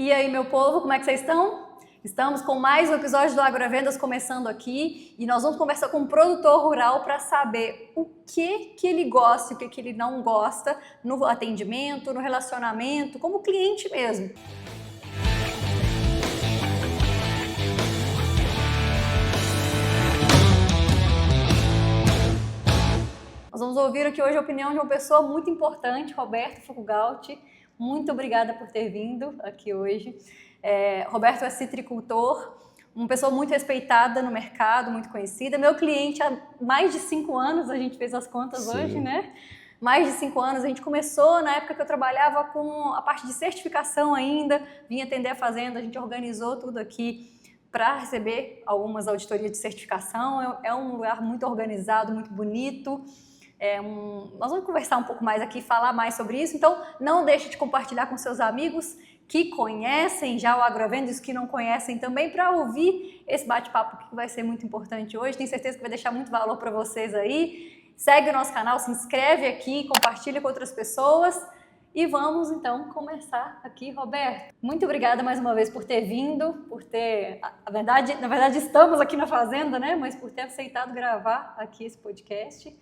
E aí, meu povo, como é que vocês estão? Estamos com mais um episódio do Agrovendas começando aqui e nós vamos conversar com um produtor rural para saber o que ele gosta e o que ele não gosta no atendimento, no relacionamento, como cliente mesmo. Nós vamos ouvir aqui hoje a opinião de uma pessoa muito importante, Roberto Fugalt. Muito obrigada por ter vindo aqui hoje. Roberto é citricultor, uma pessoa muito respeitada no mercado, muito conhecida. Meu cliente há mais de 5 anos, a gente fez as contas hoje, né? Mais de 5 anos. A gente começou na época que eu trabalhava com a parte de certificação ainda, vim atender a fazenda, a gente organizou tudo aqui para receber algumas auditorias de certificação. É um lugar muito organizado, muito bonito. Nós vamos conversar um pouco mais aqui, falar mais sobre isso, então não deixe de compartilhar com seus amigos que conhecem já o Agrovendas, que não conhecem também, para ouvir esse bate-papo que vai ser muito importante hoje. Tenho certeza que vai deixar muito valor para vocês aí. Segue o nosso canal, se inscreve aqui, compartilha com outras pessoas e vamos então começar aqui, Roberto. Muito obrigada mais uma vez por ter vindo, na verdade estamos aqui na fazenda, né? Mas por ter aceitado gravar aqui esse podcast.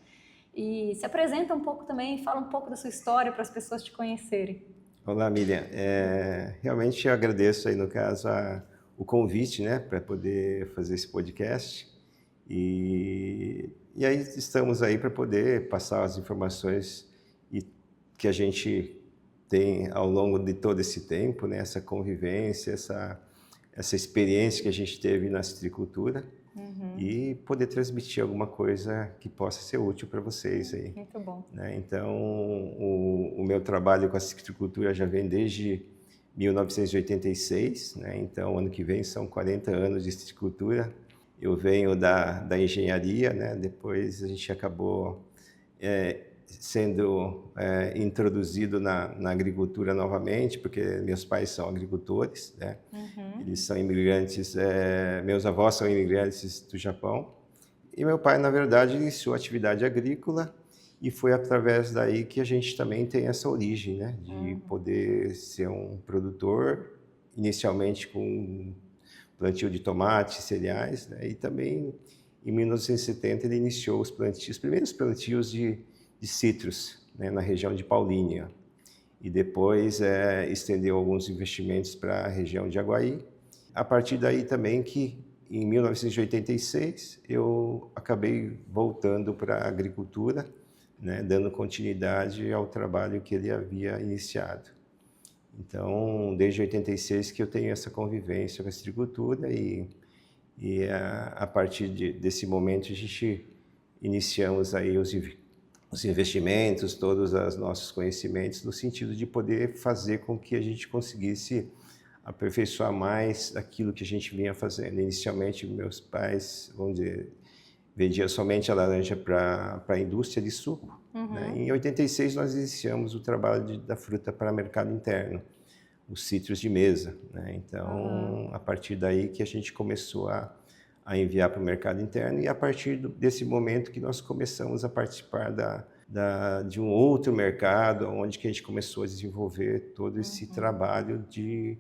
E se apresenta um pouco também, fala um pouco da sua história para as pessoas te conhecerem. Olá, Miriam. Realmente eu agradeço aí, no caso, o convite, né, para poder fazer esse podcast. E aí estamos aí para poder passar as informações que a gente tem ao longo de todo esse tempo, né, essa convivência, essa experiência que a gente teve na citricultura. E poder transmitir alguma coisa que possa ser útil para vocês aí. Muito bom. Né? Então, o meu trabalho com a citricultura já vem desde 1986, né? Então, ano que vem são 40 anos de citricultura. Eu venho da engenharia, né? Depois a gente acabou sendo introduzido na agricultura novamente, porque meus pais são agricultores, né? Eles são imigrantes, meus avós são imigrantes do Japão, e meu pai, na verdade, iniciou a atividade agrícola, e foi através daí que a gente também tem essa origem, né? De poder ser um produtor, inicialmente com plantio de tomate, cereais, né? E também, em 1970, ele iniciou os primeiros plantios de citros, né, na região de Paulínia, e depois estendeu alguns investimentos para a região de Aguaí. A partir daí também que, em 1986, eu acabei voltando para a agricultura, né, dando continuidade ao trabalho que ele havia iniciado. Então, desde 86 que eu tenho essa convivência com a agricultura e a partir desse momento a gente iniciamos aí os investimentos, todos os nossos conhecimentos, no sentido de poder fazer com que a gente conseguisse aperfeiçoar mais aquilo que a gente vinha fazendo. Inicialmente, meus pais, vamos dizer, vendiam somente a laranja para a indústria de suco. Né? Em 86, nós iniciamos o trabalho da fruta para mercado interno, os citros de mesa. Né? Então, a partir daí que a gente começou a enviar para o mercado interno, e a partir desse momento que nós começamos a participar de um outro mercado, onde que a gente começou a desenvolver todo esse trabalho de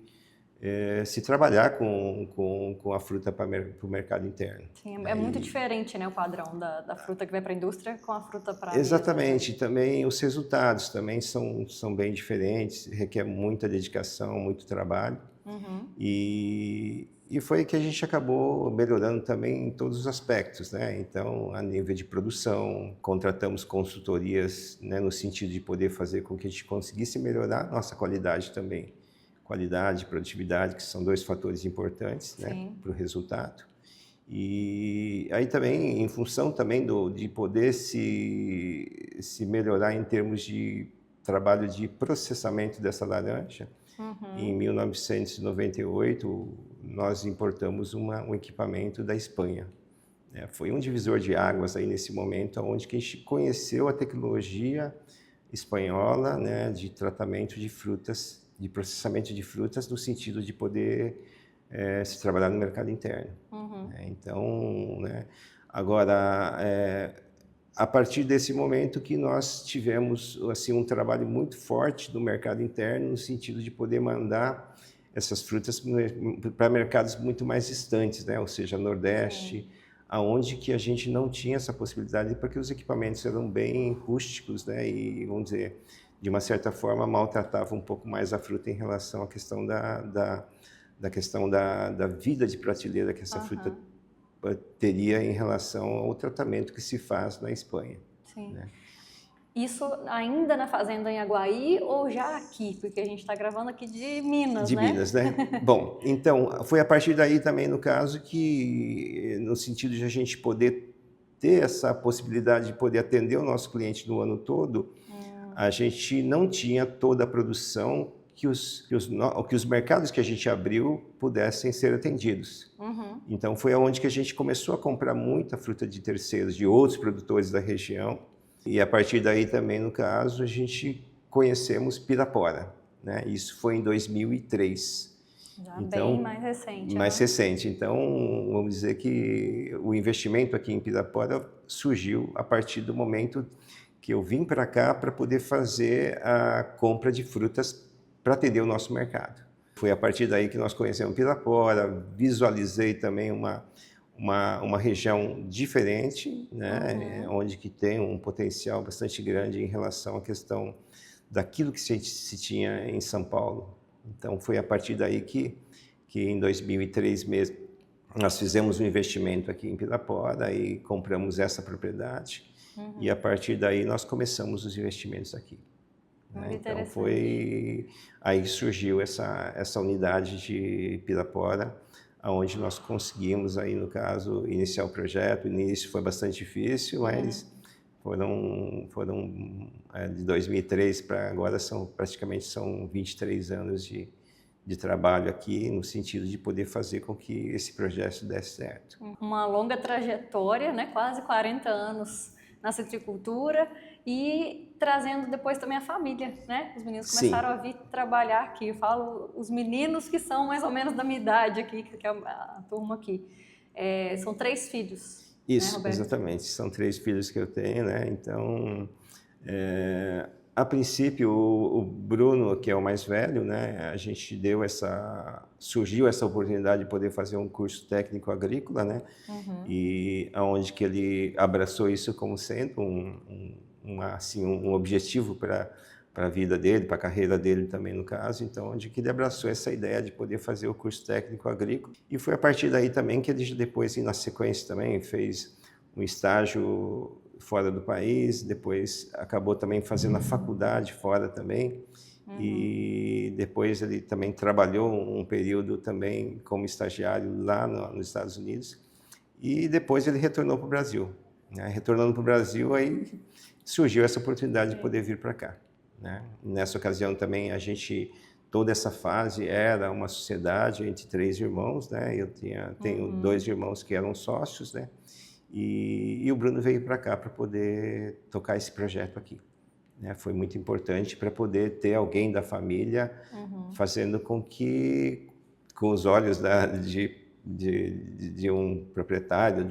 se trabalhar com a fruta para o mercado interno. Sim, é muito diferente, né, o padrão da fruta que vai para a indústria com a fruta para a Exatamente, também os resultados também são bem diferentes, requer muita dedicação, muito trabalho. E foi que a gente acabou melhorando também em todos os aspectos, né? Então, a nível de produção, contratamos consultorias, né, no sentido de poder fazer com que a gente conseguisse melhorar a nossa qualidade também. Qualidade e produtividade, que são 2 fatores importantes, né, para o resultado. E aí também, em função também de poder se melhorar em termos de trabalho de processamento dessa laranja, em 1998, nós importamos um equipamento da Espanha. Foi um divisor de águas aí nesse momento, onde que a gente conheceu a tecnologia espanhola, né, de tratamento de frutas, de processamento de frutas, no sentido de poder se trabalhar no mercado interno. Então, né, agora, a partir desse momento que nós tivemos assim um trabalho muito forte no mercado interno, no sentido de poder mandar essas frutas para mercados muito mais distantes, né? Ou seja, Nordeste, aonde que a gente não tinha essa possibilidade, porque os equipamentos eram bem rústicos, né? E, vamos dizer, de uma certa forma, maltratavam um pouco mais a fruta em relação à questão da vida de prateleira que essa fruta teria em relação ao tratamento que se faz na Espanha. Sim. Né? Isso ainda na fazenda em Aguaí ou já aqui? Porque a gente está gravando aqui de Minas, né? De Minas, né? Bom, então, foi a partir daí também, no caso, que no sentido de a gente poder ter essa possibilidade de poder atender o nosso cliente no ano todo, a gente não tinha toda a produção que os mercados que a gente abriu pudessem ser atendidos. Então, foi aonde que a gente começou a comprar muita fruta de terceiros, de outros produtores da região. E a partir daí também, no caso, a gente conhecemos Pirapora, né? Isso foi em 2003. Já então, bem mais recente. Mais recente. Então, vamos dizer que o investimento aqui em Pirapora surgiu a partir do momento que eu vim para cá para poder fazer a compra de frutas para atender o nosso mercado. Foi a partir daí que nós conhecemos Pirapora, visualizei também uma região diferente, né, onde que tem um potencial bastante grande em relação à questão daquilo que se tinha em São Paulo. Então, foi a partir daí que em 2003 mesmo, nós fizemos um investimento aqui em Pirapora e compramos essa propriedade. E a partir daí nós começamos os investimentos aqui. Né? Então, aí surgiu essa unidade de Pirapora, onde nós conseguimos, aí, no caso, iniciar o projeto. O início foi bastante difícil, mas foram de 2003 para agora, praticamente são 23 anos de trabalho aqui, no sentido de poder fazer com que esse projeto desse certo. Uma longa trajetória, né? Quase 40 anos na citricultura e trazendo depois também a família, né? Os meninos começaram a vir trabalhar aqui. Eu falo os meninos que são mais ou menos da minha idade aqui, que é a turma aqui. São 3 filhos. Isso, né, exatamente. São 3 filhos que eu tenho, né? Então, a princípio, o Bruno, que é o mais velho, né? A gente surgiu essa oportunidade de poder fazer um curso técnico agrícola, né? E aonde que ele abraçou isso como sendo um objetivo para a vida dele, para a carreira dele também, no caso. Então, onde que ele abraçou essa ideia de poder fazer o curso técnico agrícola. E foi a partir daí também que ele depois, na sequência também, fez um estágio fora do país, depois acabou também fazendo a faculdade fora também. E depois ele também trabalhou um período também como estagiário lá nos Estados Unidos. E depois ele retornou para o Brasil. Né? Retornando para o Brasil, aí surgiu essa oportunidade de poder vir para cá. Né? Nessa ocasião também toda essa fase era uma sociedade entre 3 irmãos, né? Eu tenho 2 irmãos que eram sócios, né? E o Bruno veio para cá para poder tocar esse projeto aqui. Né? Foi muito importante para poder ter alguém da família fazendo com que, com os olhos de um proprietário,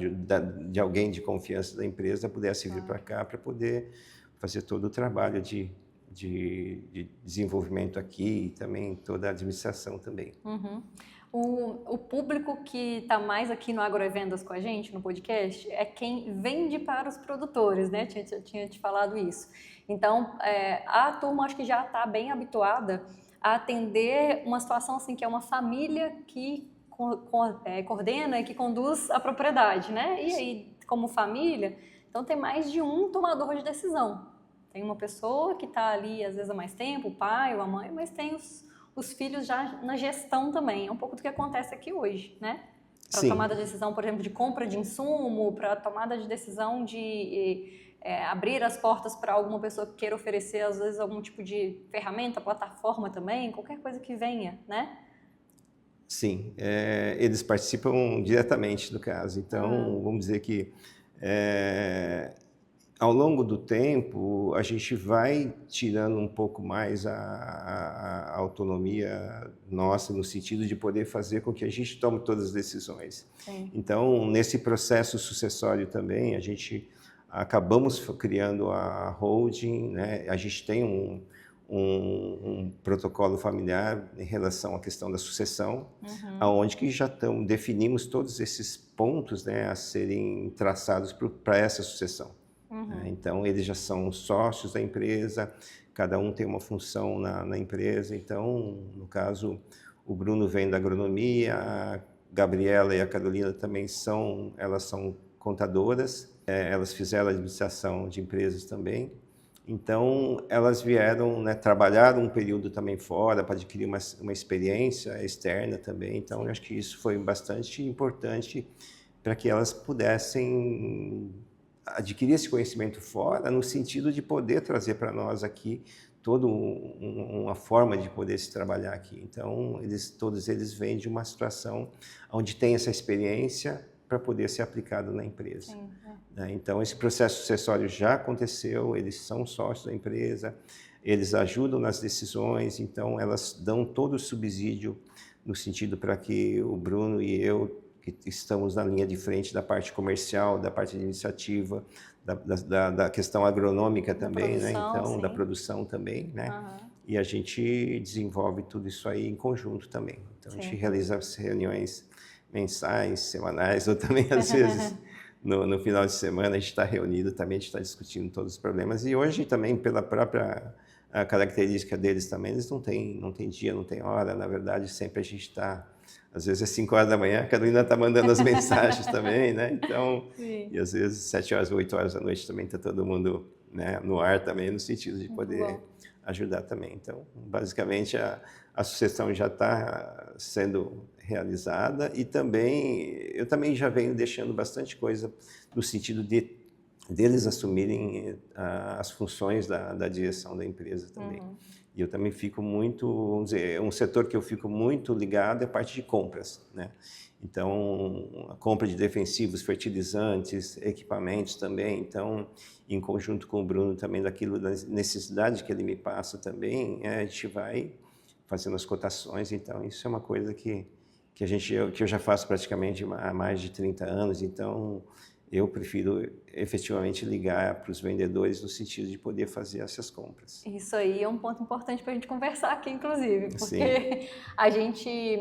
de alguém de confiança da empresa, pudesse vir para cá para poder fazer todo o trabalho de desenvolvimento aqui e também toda a administração também. O público que está mais aqui no Agrovendas com a gente, no podcast, é quem vende para os produtores, né? Eu tinha te falado isso. Então, a turma acho que já está bem habituada a atender uma situação assim, que é uma família que coordena e que conduz a propriedade, né? E aí, como família, então tem mais de um tomador de decisão. Tem uma pessoa que está ali, às vezes, há mais tempo, o pai ou a mãe, mas tem os filhos já na gestão também. É um pouco do que acontece aqui hoje, né? Para tomada de decisão, por exemplo, de compra de insumo, para tomada de decisão de abrir as portas para alguma pessoa que queira oferecer, às vezes, algum tipo de ferramenta, plataforma também, qualquer coisa que venha, né? Sim, eles participam diretamente do caso. Então, vamos dizer que ao longo do tempo, a gente vai tirando um pouco mais a autonomia nossa, no sentido de poder fazer com que a gente tome todas as decisões. Sim. Então, nesse processo sucessório também, a gente acabamos criando a holding, né? A gente tem um protocolo familiar em relação à questão da sucessão, aonde que já definimos todos esses pontos, né, a serem traçados para essa sucessão. Então, eles já são sócios da empresa, cada um tem uma função na empresa. Então, no caso, o Bruno vem da agronomia, a Gabriela e a Carolina também elas são contadoras, elas fizeram administração de empresas também. Então, elas vieram, né, trabalharam um período também fora para adquirir uma experiência externa também. Então, eu acho que isso foi bastante importante para que elas pudessem adquirir esse conhecimento fora, no sentido de poder trazer para nós aqui toda uma forma de poder se trabalhar aqui. Então, todos eles vêm de uma situação onde tem essa experiência para poder ser aplicado na empresa. Sim, Então, esse processo sucessório já aconteceu, eles são sócios da empresa, eles ajudam nas decisões, então elas dão todo o subsídio no sentido para que o Bruno e eu, que estamos na linha de frente da parte comercial, da parte administrativa, da questão agronômica também, né? Então, da produção também, né? E a gente desenvolve tudo isso aí em conjunto também. Então, a gente realiza as reuniões mensais, semanais, ou também, às vezes, no final de semana, a gente está reunido também, a gente está discutindo todos os problemas. E hoje também, pela própria característica deles também, eles não têm dia, não tem hora. Na verdade, sempre a gente está... Às vezes é 5 horas da manhã, a Carolina está mandando as mensagens também, né? Então, e às vezes 7 horas, 8 horas da noite também está todo mundo, né, no ar também, no sentido de poder ajudar também. Então, basicamente, a sucessão já está sendo realizada e eu também já venho deixando bastante coisa no sentido deles assumirem as funções da direção da empresa também. E eu também fico muito, vamos dizer, um setor que eu fico muito ligado é a parte de compras, né? Então, a compra de defensivos, fertilizantes, equipamentos também. Então, em conjunto com o Bruno também, da necessidade que ele me passa também, a gente vai fazendo as cotações. Então, isso é uma coisa que eu já faço praticamente há mais de 30 anos. Então, eu prefiro efetivamente ligar para os vendedores no sentido de poder fazer essas compras. Isso aí é um ponto importante para a gente conversar aqui, inclusive, porque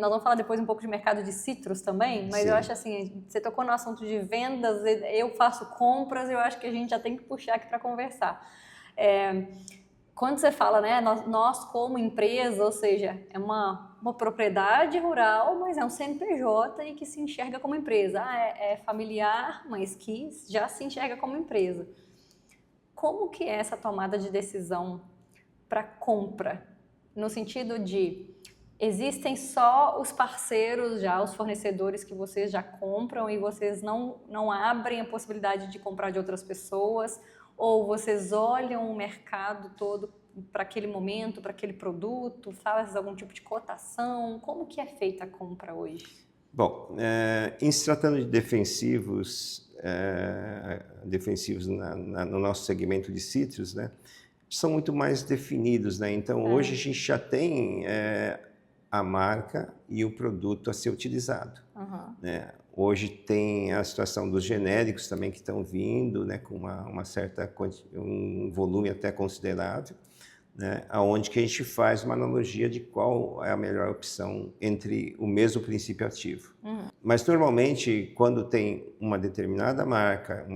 nós vamos falar depois um pouco de mercado de citros também, mas eu acho assim, você tocou no assunto de vendas, eu faço compras, eu acho que a gente já tem que puxar aqui para conversar. Quando você fala, né, nós como empresa, ou seja, é uma propriedade rural, mas é um CNPJ e que se enxerga como empresa. É familiar, mas que já se enxerga como empresa. Como que é essa tomada de decisão para compra? No sentido de, existem só os parceiros já, os fornecedores que vocês já compram e vocês não abrem a possibilidade de comprar de outras pessoas? Ou vocês olham o mercado todo para aquele momento, para aquele produto, faz algum tipo de cotação? Como que é feita a compra hoje? Bom, em se tratando de defensivos no nosso segmento de citros, né, são muito mais definidos, né? Então, hoje a gente já tem a marca e o produto a ser utilizado, né? Hoje tem a situação dos genéricos também que estão vindo, né, com um volume até considerável, né, aonde que a gente faz uma analogia de qual é a melhor opção entre o mesmo princípio ativo. Mas normalmente, quando tem uma determinada marca,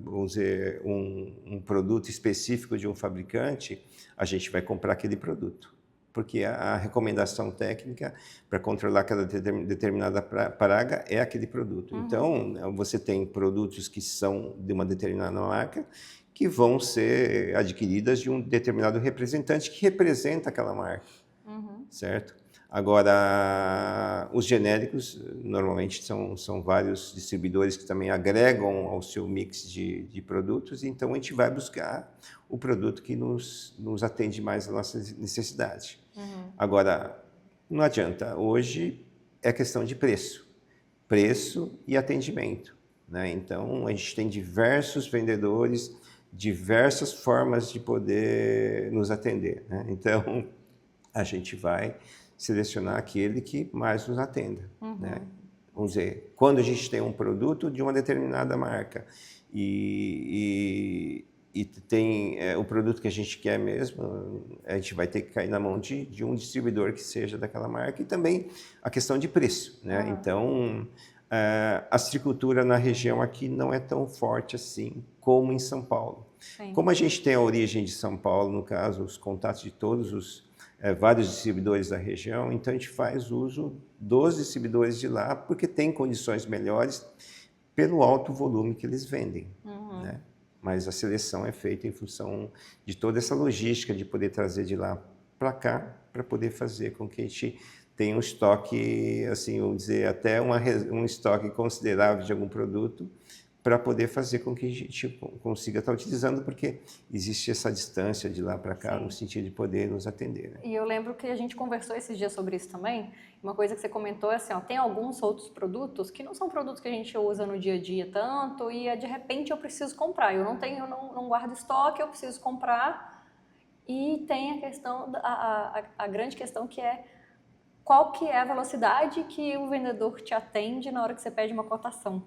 vamos dizer, um produto específico de um fabricante, a gente vai comprar aquele produto. Porque a recomendação técnica para controlar aquela determinada praga é aquele produto. Então, você tem produtos que são de uma determinada marca que vão ser adquiridas de um determinado representante que representa aquela marca, certo? Agora, os genéricos, normalmente, são vários distribuidores que também agregam ao seu mix de produtos, então a gente vai buscar o produto que nos atende mais à nossa necessidade. Agora, não adianta, hoje é questão de preço e atendimento, né? Então, a gente tem diversos vendedores, diversas formas de poder nos atender, né? Então, a gente vai selecionar aquele que mais nos atenda, né? Vamos dizer, quando a gente tem um produto de uma determinada marca e e tem o produto que a gente quer mesmo, a gente vai ter que cair na mão de um distribuidor que seja daquela marca, e também a questão de preço, né? Então, a citricultura na região aqui não é tão forte assim como em São Paulo. Sim. Como a gente tem a origem de São Paulo, no caso, os contatos de todos os vários distribuidores da região, então a gente faz uso dos distribuidores de lá, porque tem condições melhores pelo alto volume que eles vendem, né? Mas a seleção é feita em função de toda essa logística de poder trazer de lá para cá, para poder fazer com que a gente tenha um estoque, assim, vamos dizer, até um estoque considerável de algum produto, para poder fazer com que a gente consiga estar utilizando, porque existe essa distância de lá para cá, no sentido de poder nos atender, né? E eu lembro que a gente conversou esses dias sobre isso também. Uma coisa que você comentou é assim, ó, tem alguns outros produtos que não são produtos que a gente usa no dia a dia tanto, e de repente eu preciso comprar. Eu não guardo estoque, eu preciso comprar. E tem a questão, a grande questão, que é qual que é a velocidade que o vendedor te atende na hora que você pede uma cotação.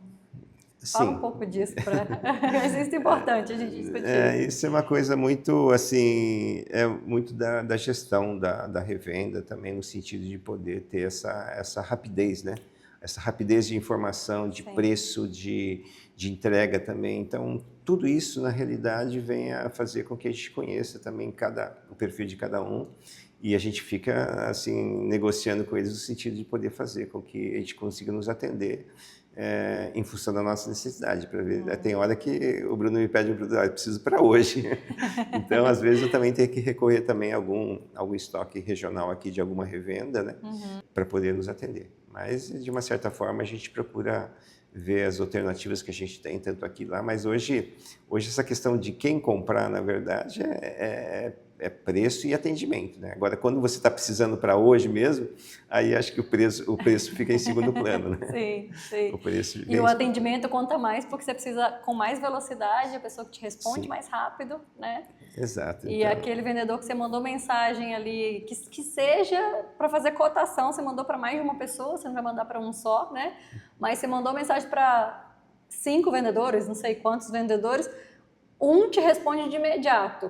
Fala um pouco disso, isso é importante a gente discutir. Isso é uma coisa muito, assim, muito da gestão da revenda também, no sentido de poder ter essa rapidez, né? Essa rapidez de informação, de preço, de entrega também. Então, tudo isso, na realidade, vem a fazer com que a gente conheça também o perfil de cada um, e a gente fica, assim, negociando com eles no sentido de poder fazer com que a gente consiga nos atender em função da nossa necessidade. Para ver, tem hora que o Bruno me pede um produto, eu preciso para hoje. Então, às vezes, eu também tenho que recorrer também a algum estoque regional aqui de alguma revenda, né, para poder nos atender. Mas, de uma certa forma, a gente procura ver as alternativas que a gente tem, tanto aqui e lá. Mas hoje essa questão de quem comprar, na verdade, é preço e atendimento, né? Agora, quando você está precisando para hoje mesmo, aí acho que o preço fica em segundo plano, né? Sim. O preço e o atendimento conta mais, porque você precisa com mais velocidade, a pessoa que te responde mais rápido, né? Exato. E aquele vendedor que você mandou mensagem ali, que seja para fazer cotação, você mandou para mais de uma pessoa, você não vai mandar para um só, né? Mas você mandou mensagem para 5 vendedores, não sei quantos vendedores, um te responde de imediato.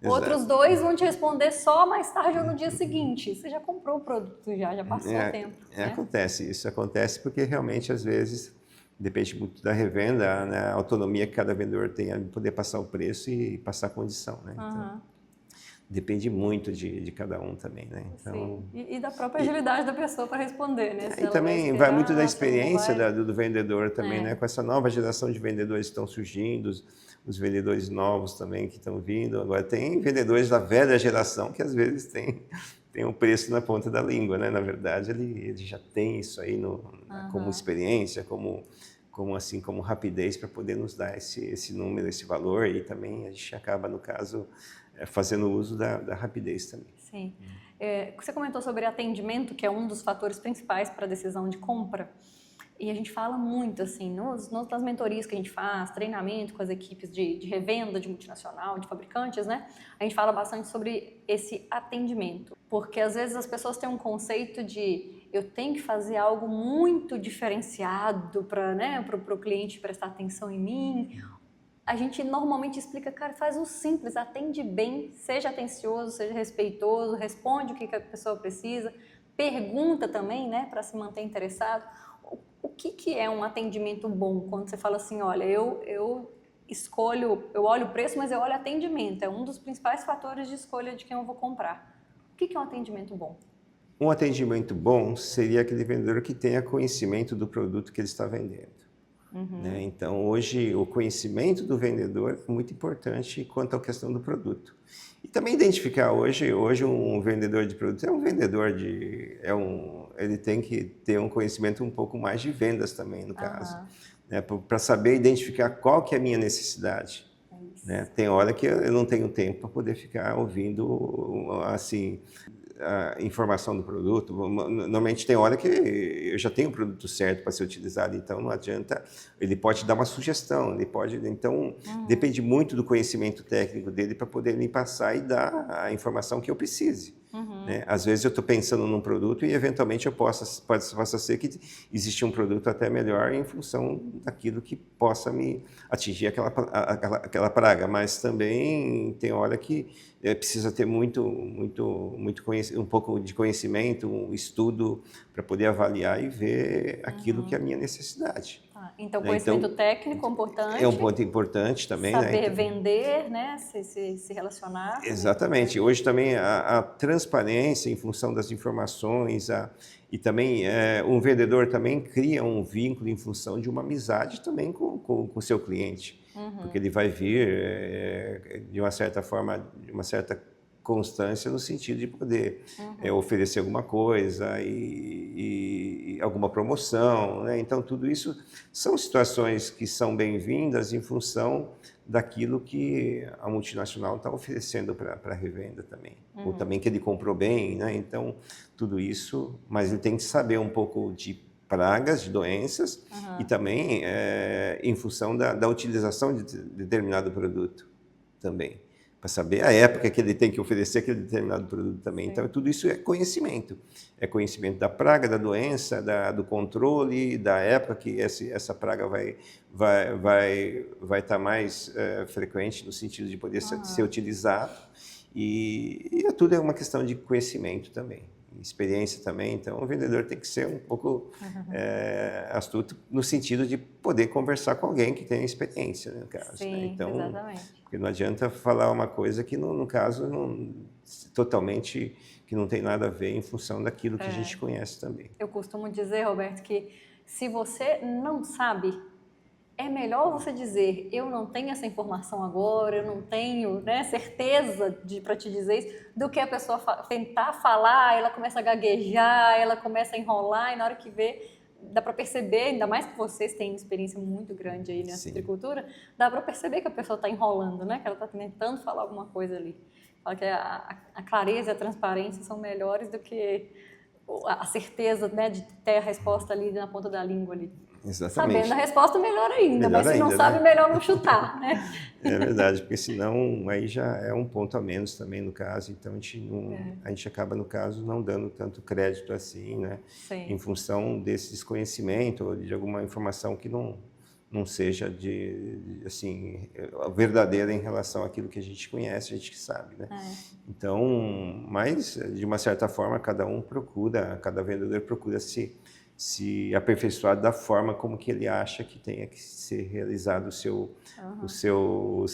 Exato. Outros 2 vão te responder só mais tarde ou no dia seguinte. Você já comprou o produto, já passou o tempo. Né? Acontece, isso acontece porque realmente, às vezes, depende muito da revenda, né? A autonomia que cada vendedor tem de poder passar o preço e passar a condição, né? Então, depende muito de cada um também, né? Então, e da própria agilidade da pessoa para responder, né? E também vai muito da experiência do vendedor também, né? Com essa nova geração de vendedores que estão surgindo, os vendedores novos também que estão vindo. Agora, tem vendedores da velha geração que às vezes tem um preço na ponta da língua, né? Na verdade, ele já tem isso aí como experiência, como rapidez para poder nos dar esse número, esse valor, e também a gente acaba, no caso, fazendo uso da rapidez também. Sim. Você comentou sobre atendimento, que é um dos fatores principais para a decisão de compra. E a gente fala muito, assim, nas mentorias que a gente faz, treinamento com as equipes de revenda, de multinacional, de fabricantes, né? A gente fala bastante sobre esse atendimento. Porque, às vezes, as pessoas têm um conceito de eu tenho que fazer algo muito diferenciado para o cliente prestar atenção em mim. A gente normalmente explica, cara, faz o simples, atende bem, seja atencioso, seja respeitoso, responde o que a pessoa precisa, pergunta também, né, para se manter interessado. O que é um atendimento bom? Quando você fala assim, olha, eu olho o preço, mas eu olho atendimento. É um dos principais fatores de escolha de quem eu vou comprar. O que é um atendimento bom? Um atendimento bom seria aquele vendedor que tenha conhecimento do produto que ele está vendendo. Né? Então, hoje, o conhecimento do vendedor é muito importante quanto à questão do produto. E também identificar hoje um vendedor de produto é um vendedor ele tem que ter um conhecimento um pouco mais de vendas também, no caso, né? Para saber identificar qual que é a minha necessidade. Né? Tem hora que eu não tenho tempo para poder ficar ouvindo, assim, a informação do produto. Normalmente tem hora que eu já tenho o produto certo para ser utilizado, então não adianta, ele pode dar uma sugestão, então depende muito do conhecimento técnico dele para poder me passar e dar a informação que eu precise. né? Às vezes eu estou pensando num produto e eventualmente possa ser que existe um produto até melhor em função daquilo que possa me atingir aquela praga, mas também tem hora que precisa ter um pouco de conhecimento, um estudo para poder avaliar e ver aquilo que é a minha necessidade. Então, conhecimento técnico é importante. É um ponto importante também. Saber, né? Então, vender, né? Se relacionar. Exatamente. Hoje também a transparência em função das informações e também um vendedor também cria um vínculo em função de uma amizade também com o seu cliente. Porque ele vai vir de uma certa forma, de uma certa constância no sentido de poder oferecer alguma coisa e alguma promoção, né? Então, tudo isso são situações que são bem-vindas em função daquilo que a multinacional está oferecendo para a revenda também. Ou também que ele comprou bem, né? Então, tudo isso, mas ele tem que saber um pouco de pragas, de doenças e também em função da utilização de determinado produto também. Para saber a época que ele tem que oferecer aquele determinado produto também. Sim. Então, tudo isso é conhecimento. É conhecimento da praga, da doença, do controle, da época que essa praga vai estar mais frequente no sentido de poder ser utilizado. E tudo é uma questão de conhecimento também, experiência também. Então, o vendedor tem que ser um pouco astuto no sentido de poder conversar com alguém que tenha experiência, no caso. Sim, né? Então, exatamente. Porque não adianta falar uma coisa que, no caso, totalmente que não tem nada a ver em função daquilo que a gente conhece também. Eu costumo dizer, Roberto, que se você não sabe, é melhor você dizer, eu não tenho essa informação agora, eu não tenho, né, certeza para te dizer isso, do que a pessoa tentar falar, ela começa a gaguejar, ela começa a enrolar, e na hora que vê, dá para perceber, ainda mais que vocês têm uma experiência muito grande aí nessa agricultura, dá para perceber que a pessoa está enrolando, né? Que ela está tentando falar alguma coisa ali. Fala que a clareza e a transparência são melhores do que a certeza, né, de ter a resposta ali na ponta da língua ali. Exatamente. Sabendo a resposta, melhor ainda, mas se não sabe, melhor não chutar, né? É verdade, porque senão aí já é um ponto a menos também no caso, então a gente acaba, no caso, não dando tanto crédito assim, né? Sim. Em função desse desconhecimento ou de alguma informação que não seja assim, verdadeira em relação àquilo que a gente conhece, a gente que sabe, né? Então, mas, de uma certa forma, cada vendedor procura se aperfeiçoar da forma como que ele acha que tenha que ser realizado o seu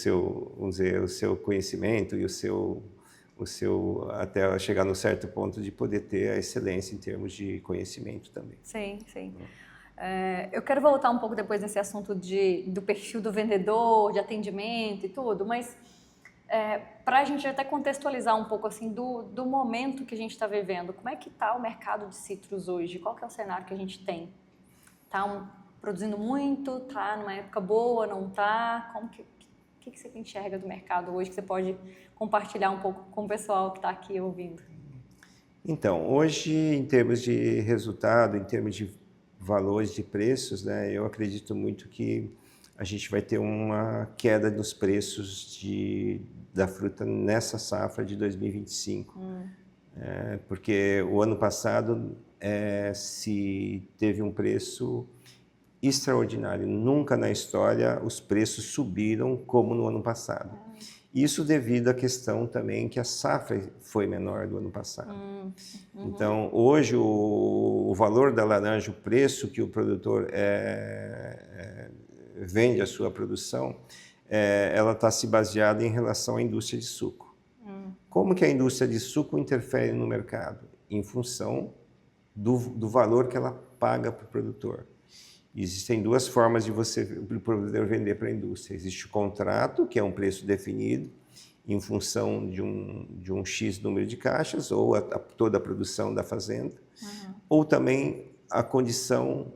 conhecimento e o seu até chegar num certo ponto de poder ter a excelência em termos de conhecimento também. Sim, sim. Eu quero voltar um pouco depois nesse assunto do perfil do vendedor, de atendimento e tudo, mas para a gente até contextualizar um pouco assim do momento que a gente está vivendo, como é que está o mercado de citros hoje? Qual que é o cenário que a gente tem? Está produzindo muito? Está numa época boa? Não está? O que você enxerga do mercado hoje que você pode compartilhar um pouco com o pessoal que está aqui ouvindo? Então, hoje, em termos de resultado, em termos de valores de preços, né, eu acredito muito que a gente vai ter uma queda nos preços da fruta nessa safra de 2025. Porque o ano passado se teve um preço extraordinário. Nunca na história os preços subiram como no ano passado. Isso devido à questão também que a safra foi menor do ano passado. Então, hoje, o valor da laranja, o preço que o produtor vende a sua produção, ela está se baseada em relação à indústria de suco. Como que a indústria de suco interfere no mercado? Em função do valor que ela paga para o produtor. Existem duas formas de você poder vender para a indústria. Existe o contrato, que é um preço definido em função de um X número de caixas, ou toda a produção da fazenda, ou também a condição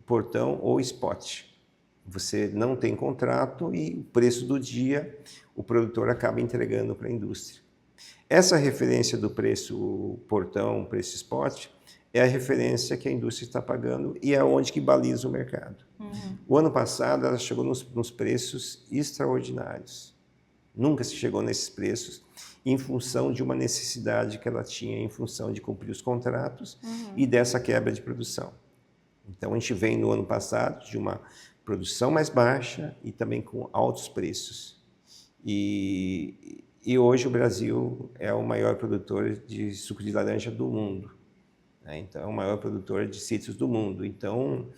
portão ou spot. Você não tem contrato e o preço do dia o produtor acaba entregando para a indústria. Essa referência do preço portão, preço spot, é a referência que a indústria está pagando e é onde que baliza o mercado. O ano passado ela chegou nos preços extraordinários. Nunca se chegou nesses preços em função de uma necessidade que ela tinha, em função de cumprir os contratos e dessa quebra de produção. Então, a gente vem no ano passado de uma produção mais baixa e também com altos preços. E hoje o Brasil é o maior produtor de suco de laranja do mundo. Então, é o maior produtor de cítricos do mundo. Então,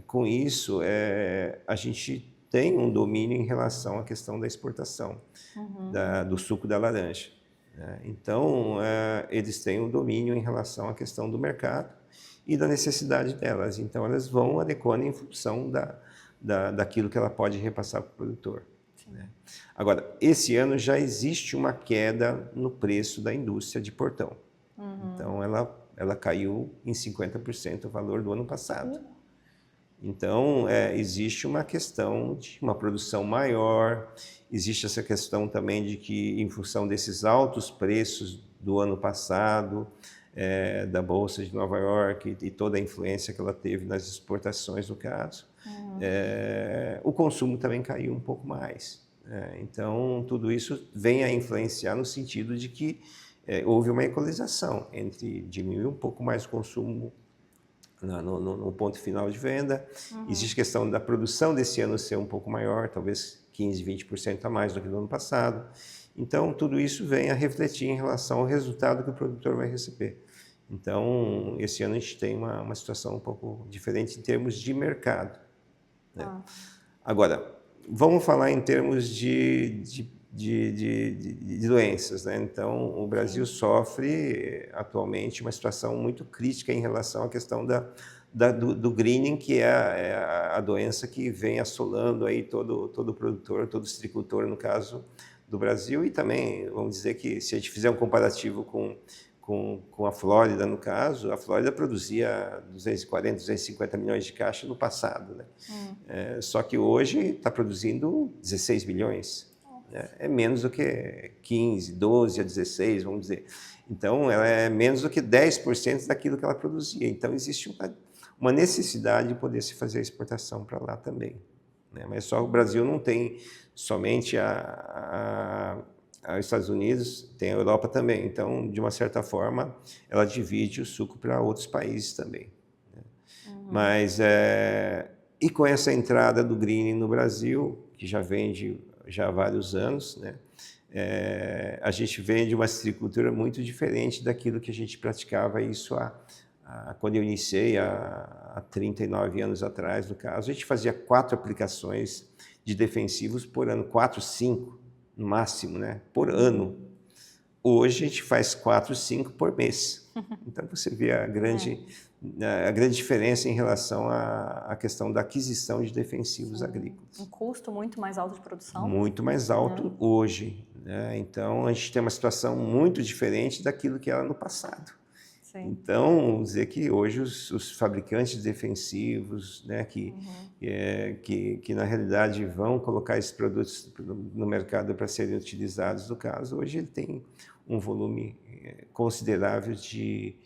com isso, a gente tem um domínio em relação à questão da exportação do suco da laranja. Então, eles têm um domínio em relação à questão do mercado e da necessidade delas. Então, elas vão adequando em função daquilo que ela pode repassar para o produtor. Agora, esse ano já existe uma queda no preço da indústria de Portão. Então, ela caiu em 50% o valor do ano passado. Então, existe uma questão de uma produção maior, existe essa questão também de que, em função desses altos preços do ano passado, da Bolsa de Nova York e toda a influência que ela teve nas exportações, no caso, o consumo também caiu um pouco mais. Então, tudo isso vem a influenciar no sentido de que houve uma equalização entre diminuir um pouco mais o consumo no ponto final de venda. Existe a questão da produção desse ano ser um pouco maior, talvez 15%, 20% a mais do que no ano passado. Então, tudo isso vem a refletir em relação ao resultado que o produtor vai receber. Então, esse ano a gente tem uma situação um pouco diferente em termos de mercado. Agora, vamos falar em termos de doenças, Então, o Brasil sofre atualmente uma situação muito crítica em relação à questão do greening, que é a doença que vem assolando aí todo produtor, todo citricultor, no caso do Brasil, e também, vamos dizer que, se a gente fizer um comparativo com a Flórida, no caso, a Flórida produzia 240, 250 milhões de caixas no passado, só que hoje está produzindo 16 milhões. É menos do que 15, 12 a 16, vamos dizer. Então, ela é menos do que 10% daquilo que ela produzia. Então, existe uma necessidade de poder se fazer a exportação para lá também. Mas só o Brasil não tem somente os Estados Unidos, tem a Europa também. Então, de uma certa forma, ela divide o suco para outros países também. Mas, e com essa entrada do greening no Brasil, que já vem há vários anos, a gente vem de uma citricultura muito diferente daquilo que a gente praticava isso quando eu iniciei há 39 anos atrás, no caso. A gente fazia 4 aplicações de defensivos por ano, 4, 5 no máximo, por ano. Hoje a gente faz 4, 5 por mês. Então você vê a grande diferença em relação à questão da aquisição de defensivos agrícolas. Um custo muito mais alto de produção. Muito mais alto hoje. Então a gente tem uma situação muito diferente daquilo que era no passado. Sim. Então, vamos dizer que hoje os fabricantes de defensivos, que na realidade vão colocar esses produtos no mercado para serem utilizados, no caso, hoje ele tem um volume considerável de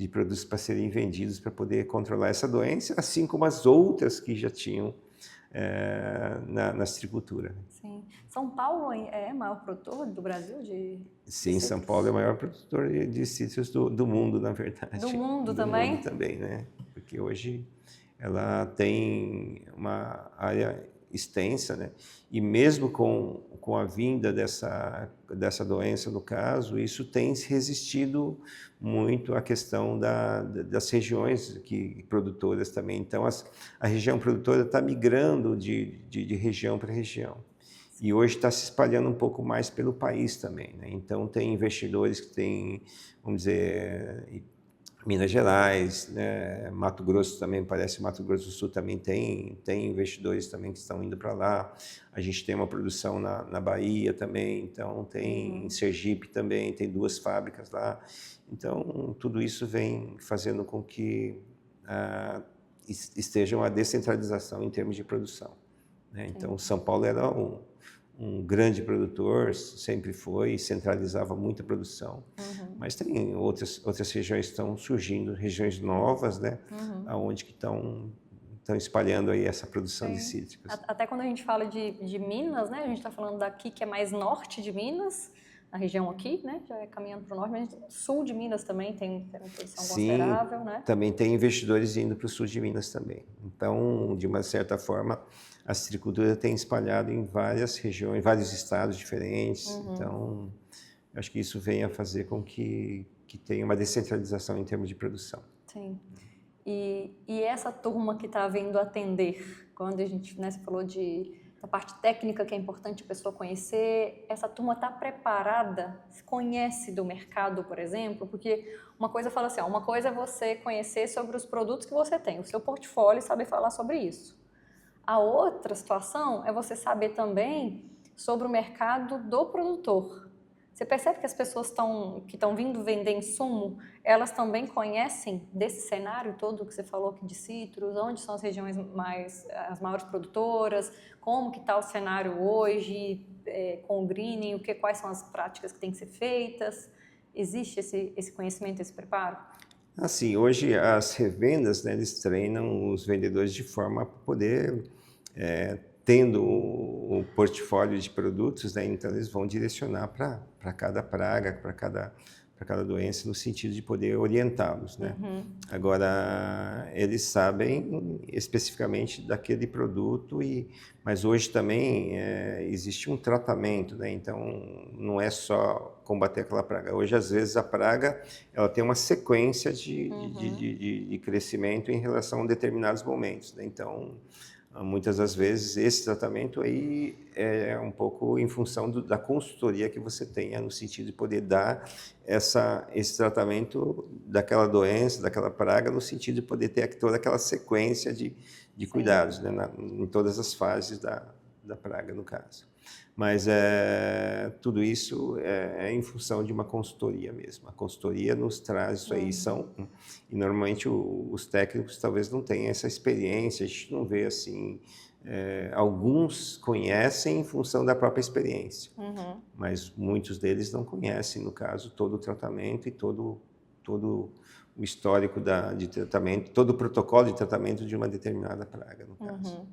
produtos para serem vendidos para poder controlar essa doença, assim como as outras que já tinham na citricultura. Sim. São Paulo é o maior produtor do Brasil de Sim, São Paulo é o maior produtor de cítricos do mundo, na verdade. Do mundo também? Do mundo também, Porque hoje ela tem uma área extensa, E mesmo com a vinda dessa doença, no caso, isso tem resistido muito à questão das regiões produtoras também. Então, a região produtora está migrando de região para região. E hoje está se espalhando um pouco mais pelo país também. Então, tem investidores que têm, vamos dizer, Minas Gerais, Mato Grosso também, parece Mato Grosso do Sul também tem investidores também que estão indo para lá. A gente tem uma produção na Bahia também, então tem em Sergipe também, tem 2 fábricas lá. Então, tudo isso vem fazendo com que esteja uma descentralização em termos de produção. Então, São Paulo era um grande produtor, sempre foi, centralizava muita produção. Mas tem outras regiões que estão surgindo, regiões novas, onde que estão espalhando aí essa produção de Sim. cítricos. Até quando a gente fala de Minas, né? A gente está falando daqui que é mais norte de Minas, na região aqui, né? Já é caminhando para o norte, mas sul de Minas também tem uma produção considerável, né? Também tem investidores indo para o sul de Minas também. Então, de uma certa forma, a citricultura tem espalhado em várias regiões, vários estados diferentes. Então, eu acho que isso vem a fazer com que tenha uma descentralização em termos de produção. Sim. E essa turma que está vindo atender, quando a gente, né, você falou da parte técnica que é importante a pessoa conhecer, essa turma está preparada, conhece do mercado, por exemplo? Porque uma coisa fala assim, uma coisa é você conhecer sobre os produtos que você tem, o seu portfólio e saber falar sobre isso. A outra situação é você saber também sobre o mercado do produtor. Você percebe que as pessoas que estão vindo vender insumo, elas também conhecem desse cenário todo que você falou aqui de citros, onde são as regiões as maiores produtoras, como que está o cenário hoje com o greening, quais são as práticas que têm que ser feitas? Existe esse conhecimento, esse preparo? Assim, hoje as revendas, né, eles treinam os vendedores de forma a poder, tendo o portfólio de produtos, né, então eles vão direcionar para cada praga, para cada doença, no sentido de poder orientá-los, né? Agora, eles sabem especificamente daquele produto, mas hoje também existe um tratamento, né? Então, não é só combater aquela praga. Hoje, às vezes, a praga ela tem uma sequência de crescimento em relação a determinados momentos, né? Então, muitas das vezes, esse tratamento aí é um pouco em função da consultoria que você tenha, no sentido de poder dar esse tratamento daquela doença, daquela praga, no sentido de poder ter toda aquela sequência de cuidados, né, em todas as fases da praga, no caso. Mas tudo isso é em função de uma consultoria mesmo. A consultoria nos traz isso aí, e normalmente os técnicos talvez não tenham essa experiência, a gente não vê assim, alguns conhecem em função da própria experiência, mas muitos deles não conhecem, no caso, todo o tratamento e todo o histórico de tratamento, todo o protocolo de tratamento de uma determinada praga, no caso.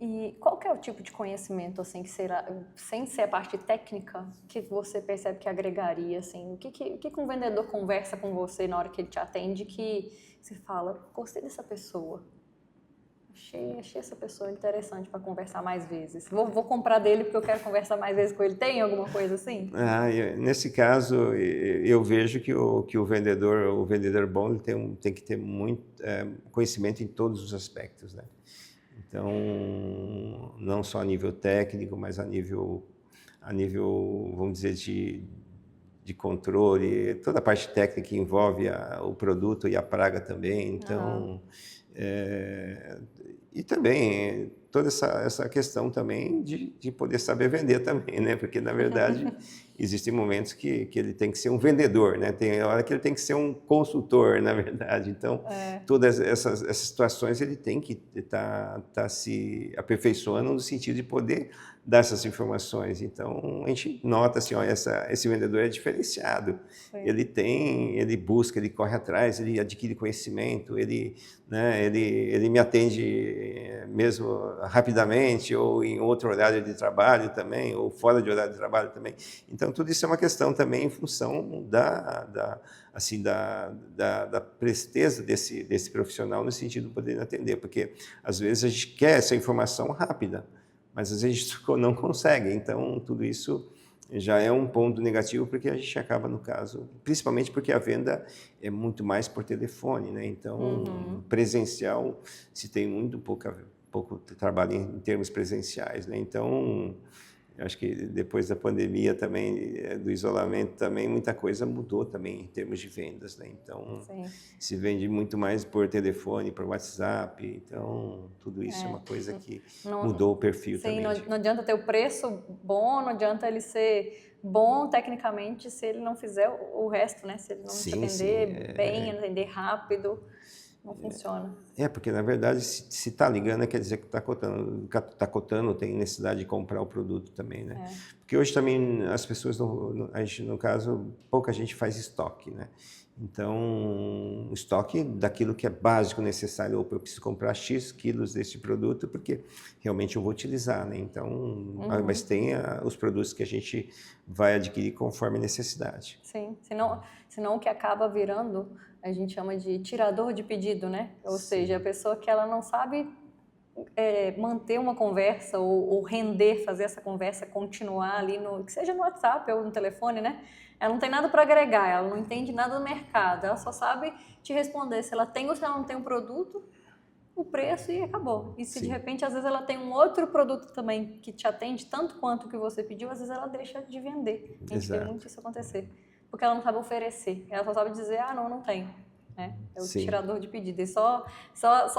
E qual que é o tipo de conhecimento, assim, que será, sem ser a parte técnica, que você percebe que agregaria, assim? O que um vendedor conversa com você na hora que ele te atende que você fala, gostei dessa pessoa, achei essa pessoa interessante para conversar mais vezes. Vou comprar dele porque eu quero conversar mais vezes com ele. Tem alguma coisa assim? Nesse caso, eu vejo que o vendedor bom ele tem que ter muito conhecimento em todos os aspectos, né? Então, não só a nível técnico, mas a nível vamos dizer, de controle, toda a parte técnica que envolve o produto e a praga também. Então, e também toda essa questão também de poder saber vender também, né? Porque, na verdade, existem momentos que ele tem que ser um vendedor, né? Tem hora que ele tem que ser um consultor, na verdade. Então, todas essas situações ele tem que tá se aperfeiçoando no sentido de poder dar essas informações. Então, a gente nota assim, ó, esse vendedor é diferenciado. Ele busca, ele corre atrás, ele adquire conhecimento, ele me atende mesmo rapidamente, ou em outro horário de trabalho também, ou fora de horário de trabalho também. Então, tudo isso é uma questão também em função da presteza desse profissional, no sentido de poder atender, porque às vezes a gente quer essa informação rápida, mas às vezes a gente não consegue. Então, tudo isso já é um ponto negativo, porque a gente acaba, no caso, principalmente porque a venda é muito mais por telefone, né? Então, presencial se tem muito pouco trabalho em termos presenciais, né? Então, eu acho que depois da pandemia também, do isolamento também, muita coisa mudou também em termos de vendas, né? Então, se vende muito mais por telefone, por WhatsApp, então tudo isso é uma coisa que mudou o perfil também. Não adianta ter o preço bom, não adianta ele ser bom tecnicamente se ele não fizer o resto, né? Se ele não te atender bem, atender rápido. Não funciona. Porque na verdade, se está ligando, quer dizer que está cotando, tem necessidade de comprar o produto também, né? Porque hoje também as pessoas, no caso, pouca gente faz estoque, né? Então, o estoque daquilo que é básico, necessário, ou eu preciso comprar X quilos desse produto, porque realmente eu vou utilizar, né? Então, mas tem os produtos que a gente vai adquirir conforme a necessidade. Sim, senão o que acaba virando, a gente chama de tirador de pedido, né? Ou seja, a pessoa que ela não sabe manter uma conversa ou render, fazer essa conversa continuar ali, que seja no WhatsApp ou no telefone, né? Ela não tem nada para agregar, ela não entende nada do mercado, ela só sabe te responder se ela tem ou se ela não tem um produto, o preço e acabou. E se de repente, às vezes, ela tem um outro produto também que te atende tanto quanto o que você pediu, às vezes ela deixa de vender. A gente vê muito isso acontecer. Porque ela não sabe oferecer, ela só sabe dizer, não tenho. É o tirador de pedido. E só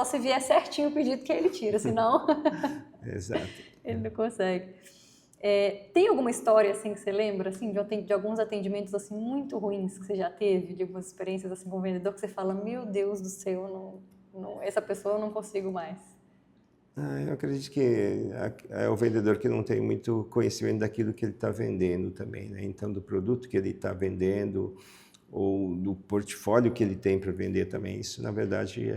se vier certinho o pedido que ele tira, senão ele não consegue. Tem alguma história assim que você lembra assim, de alguns atendimentos assim, muito ruins que você já teve, de algumas experiências assim, com o vendedor que você fala, meu Deus do céu, essa pessoa eu não consigo mais? Eu acredito que é o vendedor que não tem muito conhecimento daquilo que ele está vendendo também, né? Então, do produto que ele está vendendo, ou do portfólio que ele tem para vender também. Isso, na verdade,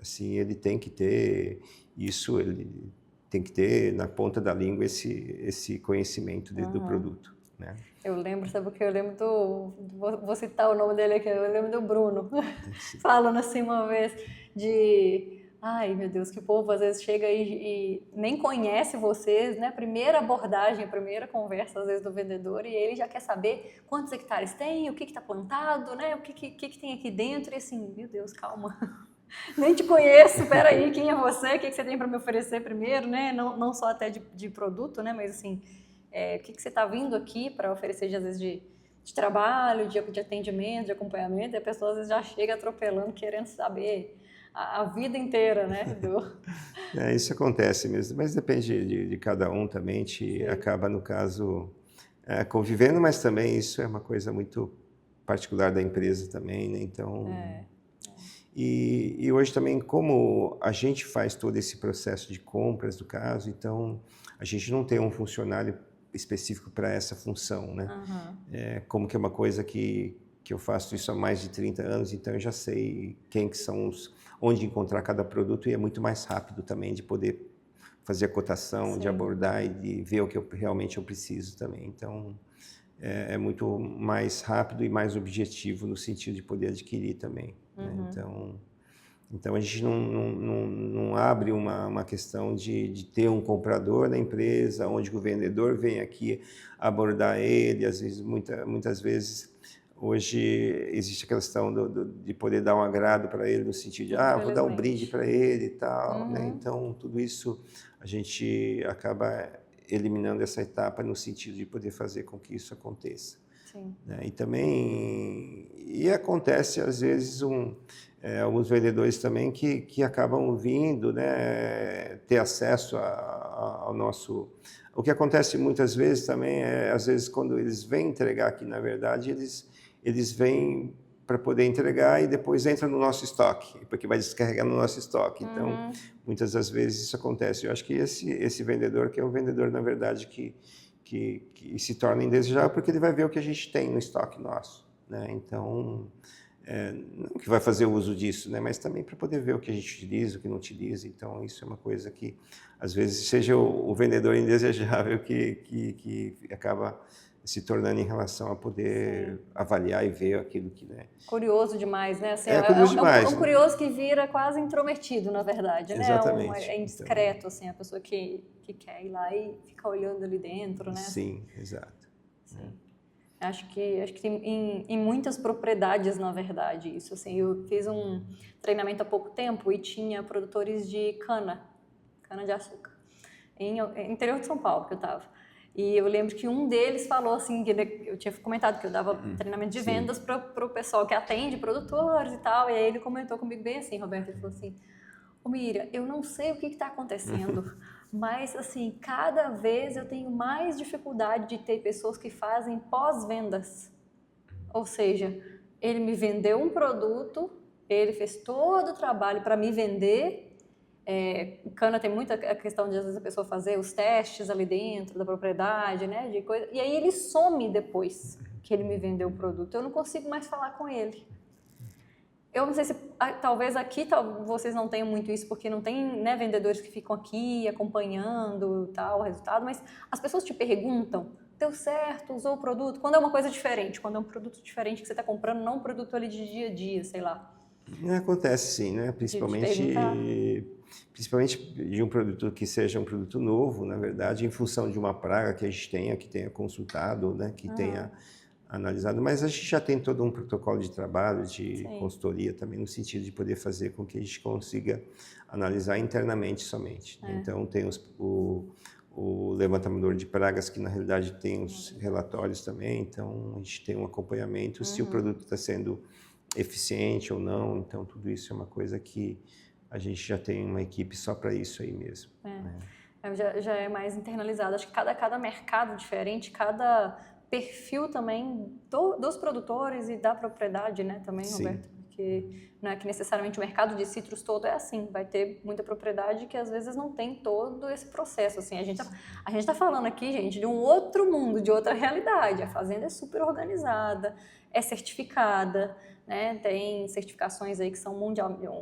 assim, ele tem que ter isso, ele tem que ter na ponta da língua esse conhecimento do produto, né? Eu lembro, sabe o que? Eu lembro vou citar o nome dele aqui, eu lembro do Bruno, falando assim uma vez ai meu Deus, que o povo às vezes chega e nem conhece vocês, né? Primeira abordagem, primeira conversa às vezes do vendedor, e ele já quer saber quantos hectares tem, o que está plantado, né? O que tem aqui dentro, e assim, meu Deus, calma. Nem te conheço, peraí, quem é você? O que você tem para me oferecer primeiro, né? Não só até de produto, né? Mas assim, o que você está vindo aqui para oferecer, às vezes, de trabalho, de atendimento, de acompanhamento, e a pessoa às vezes já chega atropelando, querendo saber a vida inteira, né? Isso acontece mesmo, mas depende de cada um também, a gente acaba, no caso, convivendo, mas também isso é uma coisa muito particular da empresa também, né? Então... E hoje também, como a gente faz todo esse processo de compras do caso, então a gente não tem um funcionário específico para essa função, né? Como que é uma coisa que eu faço isso há mais de 30 anos, então eu já sei quem que são onde encontrar cada produto, e é muito mais rápido também de poder fazer a cotação, de abordar e de ver o que realmente eu preciso também. Então, é muito mais rápido e mais objetivo no sentido de poder adquirir também, né? Então a gente não abre uma questão de ter um comprador na empresa, onde o vendedor vem aqui abordar ele. Às vezes, muitas vezes, hoje existe a questão de poder dar um agrado para ele, no sentido de, vou dar um brinde para ele e tal, né? Então, tudo isso a gente acaba eliminando essa etapa no sentido de poder fazer com que isso aconteça. Né? E também acontece às vezes alguns vendedores também que acabam vindo, né, ter acesso ao nosso... O que acontece muitas vezes também às vezes, quando eles vêm entregar aqui, na verdade, eles vêm para poder entregar e depois entra no nosso estoque, porque vai descarregar no nosso estoque. Então, muitas das vezes isso acontece. Eu acho que esse vendedor, que é um vendedor, na verdade, que se torna indesejável, porque ele vai ver o que a gente tem no estoque nosso, né? Então, não que vai fazer uso disso, né? Mas também para poder ver o que a gente utiliza, o que não utiliza. Então, isso é uma coisa que, às vezes, seja o vendedor indesejável que acaba se tornando em relação a poder avaliar e ver aquilo que... Né? Curioso demais, né? Assim, curioso demais. Um curioso que vira quase intrometido, na verdade, né? Exatamente. É indiscreto, então... assim, a pessoa que quer ir lá e ficar olhando ali dentro, né? Sim, exato. Sim. Acho que tem em muitas propriedades, na verdade, isso. Assim, eu fiz um treinamento há pouco tempo e tinha produtores de cana de açúcar, em interior de São Paulo que eu estava. E eu lembro que um deles falou assim, que eu tinha comentado que eu dava treinamento de vendas para o pessoal que atende produtores e tal, e aí ele comentou comigo bem assim, Roberto, ele falou assim, Miriam, eu não sei o que está acontecendo, mas assim, cada vez eu tenho mais dificuldade de ter pessoas que fazem pós-vendas. Ou seja, ele me vendeu um produto, ele fez todo o trabalho para me vender. Cana tem muita a questão de às vezes a pessoa fazer os testes ali dentro da propriedade, né, de coisa, e aí ele some depois. que ele me vendeu o produto, eu não consigo mais falar com ele. Eu não sei se, talvez aqui vocês não tenham muito isso, porque não tem, né, vendedores que ficam aqui acompanhando tal, o resultado, mas as pessoas te perguntam, deu certo, usou o produto? Quando é uma coisa diferente, quando é um produto diferente que você está comprando, não um produto ali de dia a dia, sei lá. Acontece sim, né? Principalmente de um produto que seja um produto novo, na verdade, em função de uma praga que a gente tenha, que tenha consultado, né? Que tenha analisado, mas a gente já tem todo um protocolo de trabalho, de consultoria também, no sentido de poder fazer com que a gente consiga analisar internamente somente. Então, tem o levantamento de pragas, que na realidade tem os relatórios também, então a gente tem um acompanhamento se o produto está sendo eficiente ou não, então tudo isso é uma coisa que a gente já tem uma equipe só para isso aí mesmo. Né? Já é mais internalizado, acho que cada mercado diferente, cada perfil também dos produtores e da propriedade, né, também, Sim. Roberto, porque não é que necessariamente o mercado de citros todo é assim, vai ter muita propriedade que às vezes não tem todo esse processo, assim, a gente tá falando aqui, gente, de um outro mundo, de outra realidade, a fazenda é super organizada, é certificada, né, tem certificações aí que são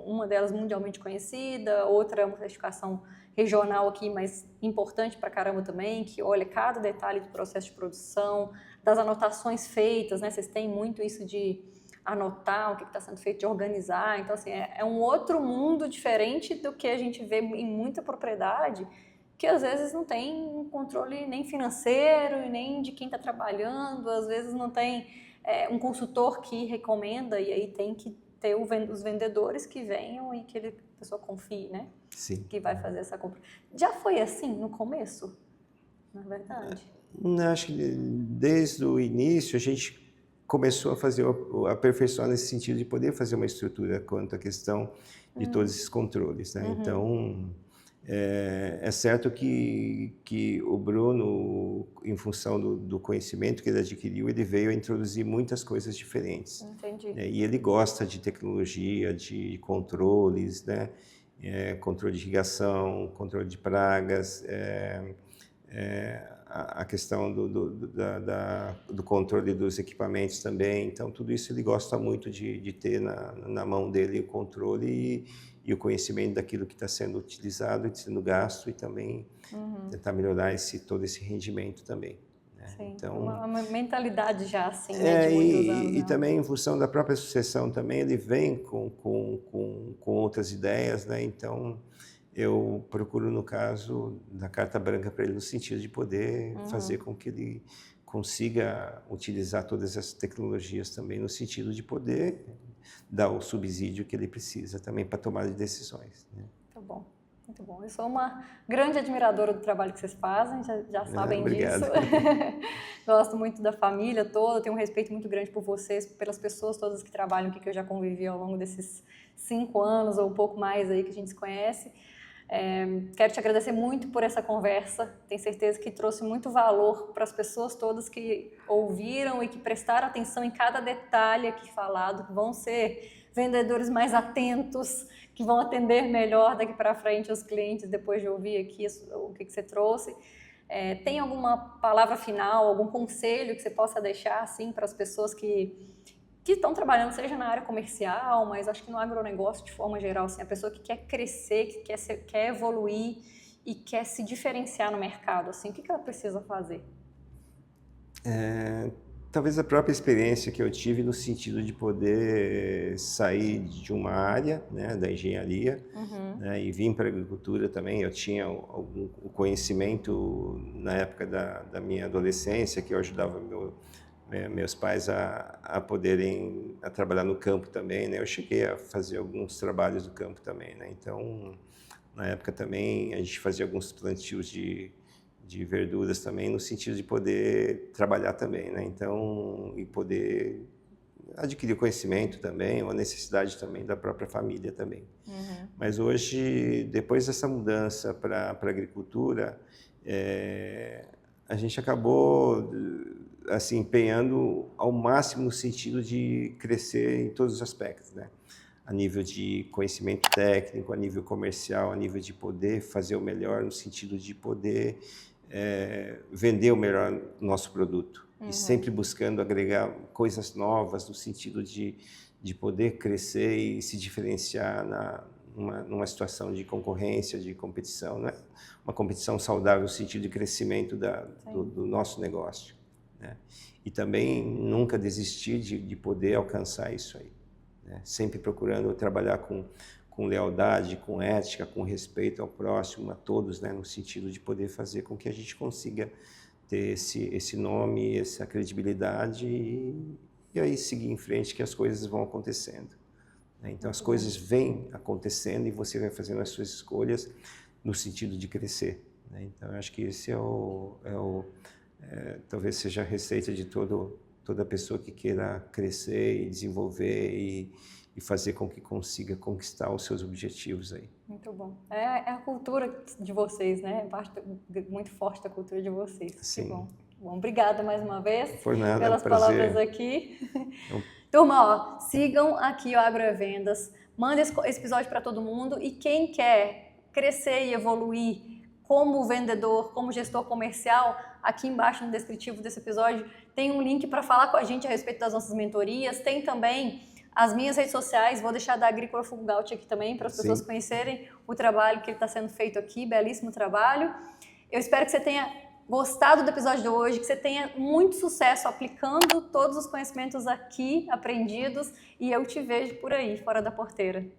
uma delas mundialmente conhecida, outra é uma certificação regional aqui, mas importante pra caramba também, que olha cada detalhe do processo de produção, das anotações feitas, né? Vocês têm muito isso de anotar o que está sendo feito, de organizar. Então, assim, é um outro mundo diferente do que a gente vê em muita propriedade, que às vezes não tem um controle nem financeiro e nem de quem está trabalhando, às vezes não tem um consultor que recomenda, e aí tem que ter os vendedores que venham e que a pessoa confie, né? Sim. Que vai fazer essa compra. Já foi assim no começo, na verdade? Acho que desde o início a gente começou a fazer, aperfeiçoar nesse sentido de poder fazer uma estrutura quanto à questão de todos esses controles, né? Então, é certo que o Bruno, em função do conhecimento que ele adquiriu, ele veio a introduzir muitas coisas diferentes. Entendi. E ele gosta de tecnologia, de controles, né? Controle de irrigação, controle de pragas, a questão do controle dos equipamentos também. Então, tudo isso ele gosta muito de ter na mão dele o controle e o conhecimento daquilo que está sendo utilizado e sendo gasto, e também tentar melhorar todo esse rendimento também. Né? Sim, então, uma mentalidade já assim, né, de muitos anos. E também, em função da própria sucessão também, ele vem com outras ideias, né? Então, eu procuro, no caso, da carta branca para ele, no sentido de poder fazer com que ele consiga utilizar todas essas tecnologias também, no sentido de poder dar o subsídio que ele precisa também para tomar de decisões. Né? Muito bom, muito bom. Eu sou uma grande admiradora do trabalho que vocês fazem, já sabem disso. Gosto muito da família toda, tenho um respeito muito grande por vocês, pelas pessoas todas que trabalham aqui, que eu já convivi ao longo desses 5 anos ou um pouco mais aí que a gente se conhece. Quero te agradecer muito por essa conversa, tenho certeza que trouxe muito valor para as pessoas todas que ouviram e que prestaram atenção em cada detalhe aqui falado, que vão ser vendedores mais atentos, que vão atender melhor daqui para frente os clientes depois de ouvir aqui o que você trouxe. Tem alguma palavra final, algum conselho que você possa deixar assim, para as pessoas que estão trabalhando, seja na área comercial, mas acho que no agronegócio de forma geral, assim, a pessoa que quer crescer, que quer evoluir e quer se diferenciar no mercado, assim, o que ela precisa fazer? Talvez a própria experiência que eu tive no sentido de poder sair de uma área, né, da engenharia, né, e vir para a agricultura também. Eu tinha o conhecimento na época da minha adolescência, que eu ajudava meus pais a poderem trabalhar no campo também, né? Eu cheguei a fazer alguns trabalhos do campo também, né? Então, na época também a gente fazia alguns plantios de verduras também, no sentido de poder trabalhar também, né? Então, e poder adquirir conhecimento também, uma necessidade também da própria família também. Mas hoje, depois dessa mudança para a agricultura, a gente acabou assim, empenhando ao máximo no sentido de crescer em todos os aspectos, né? A nível de conhecimento técnico, a nível comercial, a nível de poder fazer o melhor, no sentido de poder vender o melhor nosso produto. e sempre buscando agregar coisas novas no sentido de poder crescer e se diferenciar numa situação de concorrência, de competição, né? Uma competição saudável no sentido de crescimento do nosso negócio, né? E também nunca desistir de poder alcançar isso aí, né? Sempre procurando trabalhar com lealdade, com ética, com respeito ao próximo, a todos, né? No sentido de poder fazer com que a gente consiga ter esse nome, essa credibilidade e aí seguir em frente que as coisas vão acontecendo. Então as coisas vêm acontecendo e você vai fazendo as suas escolhas no sentido de crescer. Então eu acho que esse talvez seja a receita de toda pessoa que queira crescer e desenvolver e fazer com que consiga conquistar os seus objetivos aí. Muito bom. É a cultura de vocês, né? Muito forte da cultura de vocês. Sim. Que bom. Bom, obrigada mais uma vez Por nada, pelas é um prazer. palavras aqui. Turma, ó, sigam aqui o Agrovendas, manda esse episódio para todo mundo e quem quer crescer e evoluir como vendedor, como gestor comercial, aqui embaixo no descritivo desse episódio tem um link para falar com a gente a respeito das nossas mentorias, tem também as minhas redes sociais, vou deixar da Agrícola Fugalt aqui também para as pessoas conhecerem o trabalho que está sendo feito aqui, belíssimo trabalho. Eu espero que você tenha gostado do episódio de hoje, que você tenha muito sucesso aplicando todos os conhecimentos aqui aprendidos e eu te vejo por aí, fora da porteira.